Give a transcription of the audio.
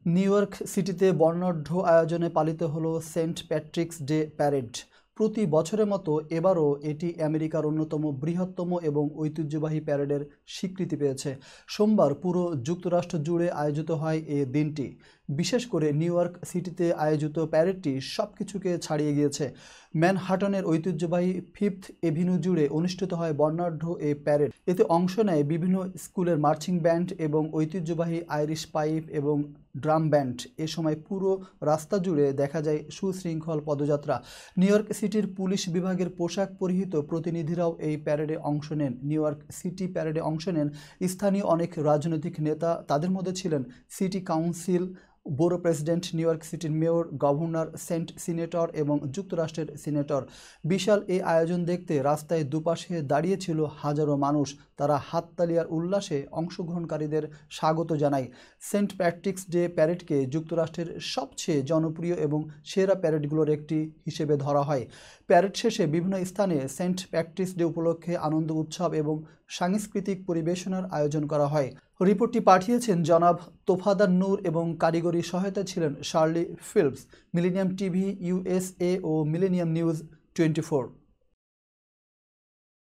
New York সিটিতে বর্ণাঢ্য আয়োজনে পালিত হলো সেন্ট প্যাট্রিকস ডে প্যারেড। প্রতি বছরের মতো এবারও এটি আমেরিকার অন্যতম বৃহত্তম এবং ঐতিহ্যবাহী প্যারেডের স্বীকৃতি পেয়েছে। সোমবার পুরো যুক্তরাষ্ট্র জুড়ে আয়োজিত হয় এ দিনটি। বিশেষ করে নিউ ইয়র্ক সিটিতে আয়োজিত প্যারেডটি সবকিছুকে ছাড়িয়ে গিয়েছে। ম্যানহাটনের ঐতিহ্যবাহী ফিফথ এভিনিউ জুড়ে অনুষ্ঠিত হয় বর্ণাঢ্য এই প্যারেড। এতে অংশ নেয় বিভিন্ন স্কুলের মার্চিং ব্যান্ড এবং ঐতিহ্যবাহী আইরিশ পাইপ এবং ড্রাম ব্যান্ড। এ সময় পুরো রাস্তা জুড়ে দেখা যায় সুশৃঙ্খল পদযাত্রা। নিউ ইয়র্ক সিটির পুলিশ বিভাগের পোশাক পরিহিত প্রতিনিধিরাও এই প্যারেডে অংশ নেন। নিউ ইয়র্ক সিটি প্যারেডে অংশ নেন স্থানীয় অনেক রাজনৈতিক নেতা। তাদের মধ্যে ছিলেন সিটি কাউন্সিল, বড়ো প্রেসিডেন্ট, নিউ ইয়র্ক সিটির মেয়র, গভর্নর, সিনেটর এবং যুক্তরাষ্ট্রের সিনেটর। বিশাল এই আয়োজন দেখতে রাস্তায় দুপাশে দাঁড়িয়েছিল হাজারো মানুষ। তারা হাততালি আর উল্লাসে অংশগ্রহণকারীদের স্বাগত জানায়। সেন্ট প্যাট্রিকস ডে প্যারেডকে যুক্তরাষ্ট্রের সবচেয়ে জনপ্রিয় এবং সেরা প্যারেডগুলোর একটি হিসেবে ধরা হয়। প্যারেড শেষে বিভিন্ন স্থানে সেন্ট প্যাট্রিকস ডে উপলক্ষে আনন্দ উৎসব এবং সাংস্কৃতিক পরিবেশনার আয়োজন করা হয়। রিপোর্টটি পাঠিয়েছেন জনাব তোফাদার নূর এবং কারিগরি সহায়তা ছিলেন শার্লি ফিল্পস। মিলেনিয়াম টিভি, USA ও মিলেনিয়াম নিউজ 24।